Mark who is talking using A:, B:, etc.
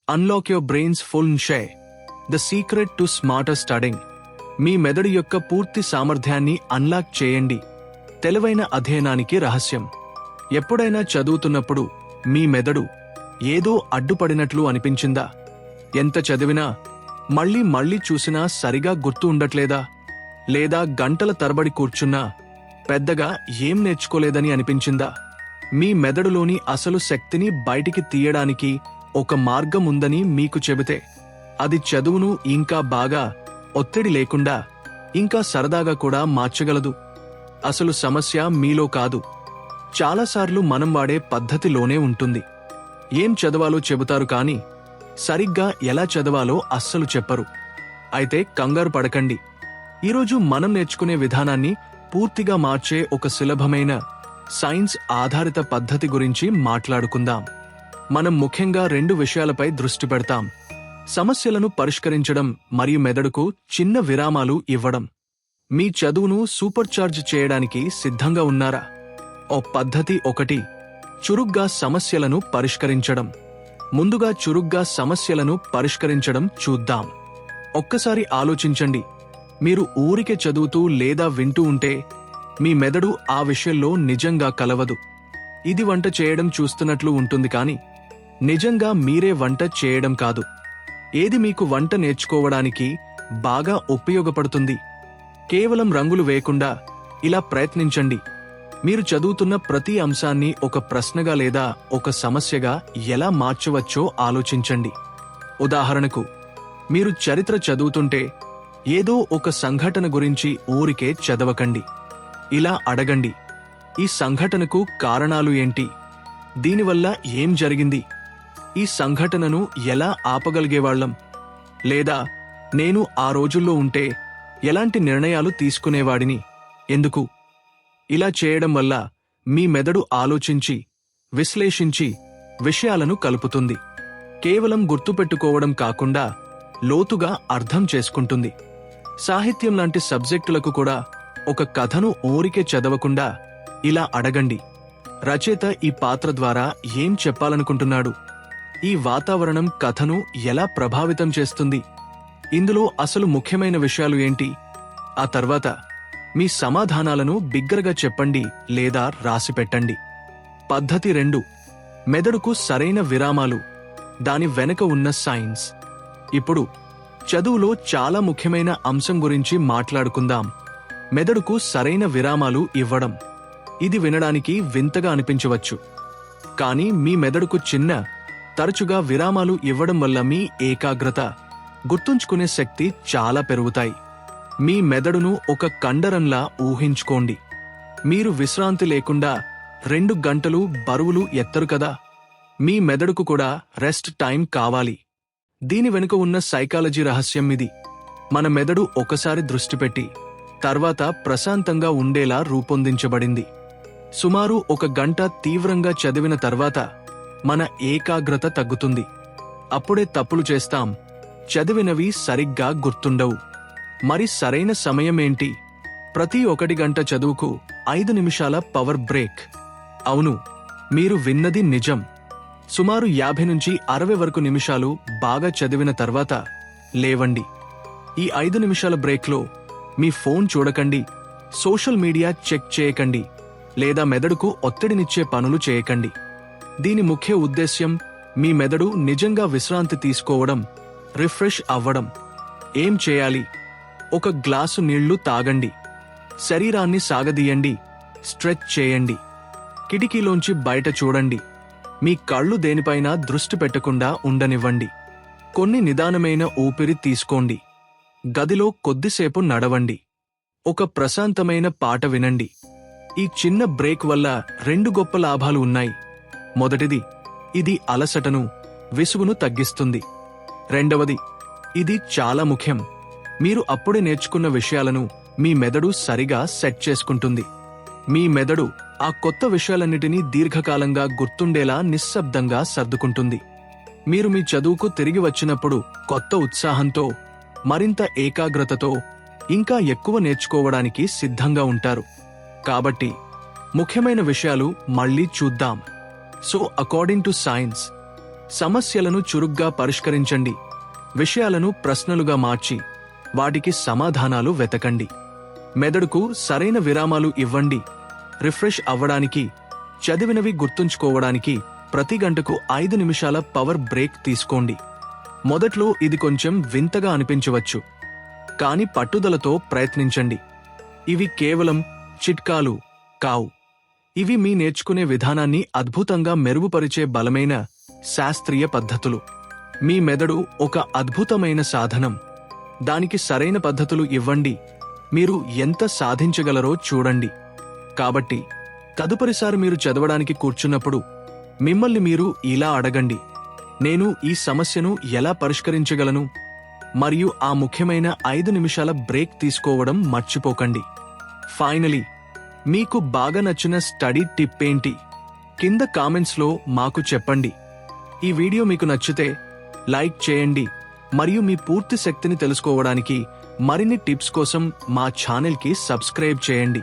A: Unlock your brain's full షే the secret to smarter studying. మీ మెదడు యొక్క పూర్తి సామర్థ్యాన్ని అన్లాక్ చేయండి. తెలివైన అధ్యయనానికి రహస్యం. ఎప్పుడైనా చదువుతున్నప్పుడు మీ మెదడు ఏదో అడ్డుపడినట్లు అనిపించిందా? ఎంత చదివినా మళ్ళీ మళ్ళీ చూసినా సరిగా గుర్తు ఉండట్లేదా? లేదా గంటల తరబడి కూర్చున్నా పెద్దగా ఏం నేర్చుకోలేదని అనిపించిందా? మీ మెదడులోని అసలు శక్తిని బయటికి తీయడానికి ఒక మార్గం ఉందని మీకు చెబితే అది చదువును ఇంకా బాగా, ఒత్తిడి లేకుండా, ఇంకా సరదాగా కూడా మార్చగలదు. అసలు సమస్య మీలో కాదు, చాలాసార్లు మనం వాడే పద్ధతిలోనే ఉంటుంది. ఏం చదవాలో చెబుతారు కానీ సరిగ్గా ఎలా చదవాలో అస్సలు చెప్పరు. అయితే కంగారు పడకండి. ఈరోజు మనం నేర్చుకునే విధానాన్ని పూర్తిగా మార్చే ఒక సులభమైన సైన్స్ ఆధారిత పద్ధతి గురించి మాట్లాడుకుందాం. మనం ముఖ్యంగా 2 విషయాలపై దృష్టి పెడతాం: సమస్యలను పరిష్కరించడం మరియు మెదడుకు చిన్న విరామాలు ఇవ్వడం. మీ చదువును సూపర్చార్జ్ చేయడానికి సిద్ధంగా ఉన్నారా? పద్ధతి 1, చురుగ్గా సమస్యలను పరిష్కరించడం. ముందుగా చురుగ్గా సమస్యలను పరిష్కరించడం చూద్దాం. ఒక్కసారి ఆలోచించండి. మీరు ఊరికే చదువుతూ లేదా వింటూ ఉంటే మీ మెదడు ఆ విషయంలో నిజంగా కలవదు. ఇది వంట చేయడం చూస్తున్నట్లు ఉంటుంది కానీ నిజంగా మీరే వంట చేయడం కాదు. ఏది మీకు వంట నేర్చుకోవడానికి బాగా ఉపయోగపడుతుంది? కేవలం రంగులు వేయకుండా ఇలా ప్రయత్నించండి. మీరు చదువుతున్న ప్రతి అంశాన్ని ఒక ప్రశ్నగా లేదా ఒక సమస్యగా ఎలా మార్చవచ్చో ఆలోచించండి. ఉదాహరణకు, మీరు చరిత్ర చదువుతుంటే ఏదో ఒక సంఘటన గురించి ఊరికే చదవకండి. ఇలా అడగండి: ఈ సంఘటనకు కారణాలు ఏంటి? దీనివల్ల ఏం జరిగింది? ఈ సంఘటనను ఎలా ఆపగలిగేవాళ్లం? లేదా నేను ఆ రోజుల్లో ఉంటే ఎలాంటి నిర్ణయాలు తీసుకునేవాడిని? ఎందుకు? ఇలా చేయడం వల్ల మీ మెదడు ఆలోచించి, విశ్లేషించి విషయాలను కలుపుతుంది. కేవలం గుర్తుపెట్టుకోవడం కాకుండా లోతుగా అర్థం చేసుకుంటుంది. సాహిత్యం లాంటి సబ్జెక్టులకు కూడా ఒక కథను ఊరికే చదవకుండా ఇలా అడగండి: రచయిత ఈ పాత్ర ద్వారా ఏం చెప్పాలనుకుంటున్నాడు? ఈ వాతావరణం కథను ఎలా ప్రభావితం చేస్తుంది? ఇందులో అసలు ముఖ్యమైన విషయాలు ఏంటి? ఆ తర్వాత మీ సమాధానాలను బిగ్గరగా చెప్పండి లేదా రాసిపెట్టండి. పద్ధతి 2, మెదడుకు సరైన విరామాలు. దాని వెనక ఉన్న సైన్స్. ఇప్పుడు చదువులో చాలా ముఖ్యమైన అంశం గురించి మాట్లాడుకుందాం: మెదడుకు సరైన విరామాలు ఇవ్వడం. ఇది వినడానికి వింతగా అనిపించవచ్చు, కానీ మీ మెదడుకు తరచుగా విరామాలు ఇవ్వడం వల్ల మీ ఏకాగ్రత, గుర్తుంచుకునే శక్తి చాలా పెరుగుతాయి. మీ మెదడును ఒక కండరంలా ఊహించుకోండి. మీరు విశ్రాంతి లేకుండా 2 గంటలు బరువులు ఎత్తరు కదా? మీ మెదడుకు కూడా రెస్ట్ టైం కావాలి. దీని వెనుక ఉన్న సైకాలజీ రహస్యం ఇది. మన మెదడు ఒకసారి దృష్టి పెట్టి తర్వాత ప్రశాంతంగా ఉండేలా రూపొందించబడింది. సుమారు 1 గంట తీవ్రంగా చదివిన తర్వాత మన ఏకాగ్రత తగ్గుతుంది. అప్పుడే తప్పులు చేస్తాం, చదివినవి సరిగ్గా గుర్తుండవు. మరి సరైన సమయమేంటి? ప్రతి 1 గంట చదువుకు 5 నిమిషాల పవర్ బ్రేక్. అవును, మీరు విన్నది నిజం. సుమారు 50 నుంచి 60 వరకు నిమిషాలు బాగా చదివిన తర్వాత లేవండి. ఈ 5 నిమిషాల బ్రేక్లో మీ ఫోన్ చూడకండి, సోషల్ మీడియా చెక్ చేయకండి, లేదా మెదడుకు ఒత్తిడినిచ్చే పనులు చేయకండి. దీని ముఖ్య ఉద్దేశ్యం మీ మెదడు నిజంగా విశ్రాంతి తీసుకోవడం, రిఫ్రెష్ అవ్వడం. ఏం చేయాలి? 1 గ్లాసు నీళ్లు తాగండి, శరీరాన్ని సాగదీయండి, స్ట్రెచ్ చేయండి, కిటికీలోంచి బయట చూడండి, మీ కళ్ళు దేనిపైనా దృష్టి పెట్టకుండా ఉండనివ్వండి. కొన్ని నిదానమైన ఊపిరి తీసుకోండి, గదిలో కొద్దిసేపు నడవండి, ఒక ప్రశాంతమైన పాట వినండి. ఈ చిన్న బ్రేక్ వల్ల 2 గొప్ప లాభాలు ఉన్నాయి. మొదటిది, ఇది అలసటను, విసుగును తగ్గిస్తుంది. రెండవది, ఇది చాలా ముఖ్యం, మీరు అప్పుడే నేర్చుకున్న విషయాలను మీ మెదడు సరిగా సెట్ చేసుకుంటుంది. మీ మెదడు ఆ కొత్త విషయాలన్నిటినీ దీర్ఘకాలంగా గుర్తుండేలా నిశ్శబ్దంగా సర్దుకుంటుంది. మీరు మీ చదువుకు తిరిగి వచ్చినప్పుడు కొత్త ఉత్సాహంతో, మరింత ఏకాగ్రతతో, ఇంకా ఎక్కువ నేర్చుకోవడానికి సిద్ధంగా ఉంటారు. కాబట్టి ముఖ్యమైన విషయాలు మళ్ళీ చూద్దాం. సో అకార్డింగ్ టు సైన్స్, సమస్యలను చురుగ్గా పరిష్కరించండి. విషయాలను ప్రశ్నలుగా మార్చి వాటికి సమాధానాలు వెతకండి. మెదడుకు సరైన విరామాలు ఇవ్వండి. రిఫ్రెష్ అవ్వడానికి, చదివినవి గుర్తుంచుకోవడానికి ప్రతి గంటకు 5 నిమిషాల పవర్ బ్రేక్ తీసుకోండి. మొదట్లో ఇది కొంచెం వింతగా అనిపించవచ్చు, కానీ పట్టుదలతో ప్రయత్నించండి. ఇవి కేవలం చిట్కాలు కావు. ఇవి మీ నేర్చుకునే విధానాన్ని అద్భుతంగా మెరుగుపరిచే బలమైన శాస్త్రీయ పద్ధతులు. మీ మెదడు ఒక అద్భుతమైన సాధనం. దానికి సరైన పద్ధతులు ఇవ్వండి, మీరు ఎంత సాధించగలరో చూడండి. కాబట్టి తదుపరిసారి మీరు చదవడానికి కూర్చున్నప్పుడు మిమ్మల్ని మీరు ఇలా అడగండి: నేను ఈ సమస్యను ఎలా పరిష్కరించగలను? మరియు ఆ ముఖ్యమైన 5 నిమిషాల బ్రేక్ తీసుకోవడం మర్చిపోకండి. ఫైనలీ, మీకు బాగా నచ్చిన స్టడీ టిప్ ఏంటి? కింద కామెంట్స్లో మాకు చెప్పండి. ఈ వీడియో మీకు నచ్చితే లైక్ చేయండి మరియు మీ పూర్తి శక్తిని తెలుసుకోవడానికి మరిన్ని టిప్స్ కోసం మా ఛానల్కి సబ్స్క్రైబ్ చేయండి.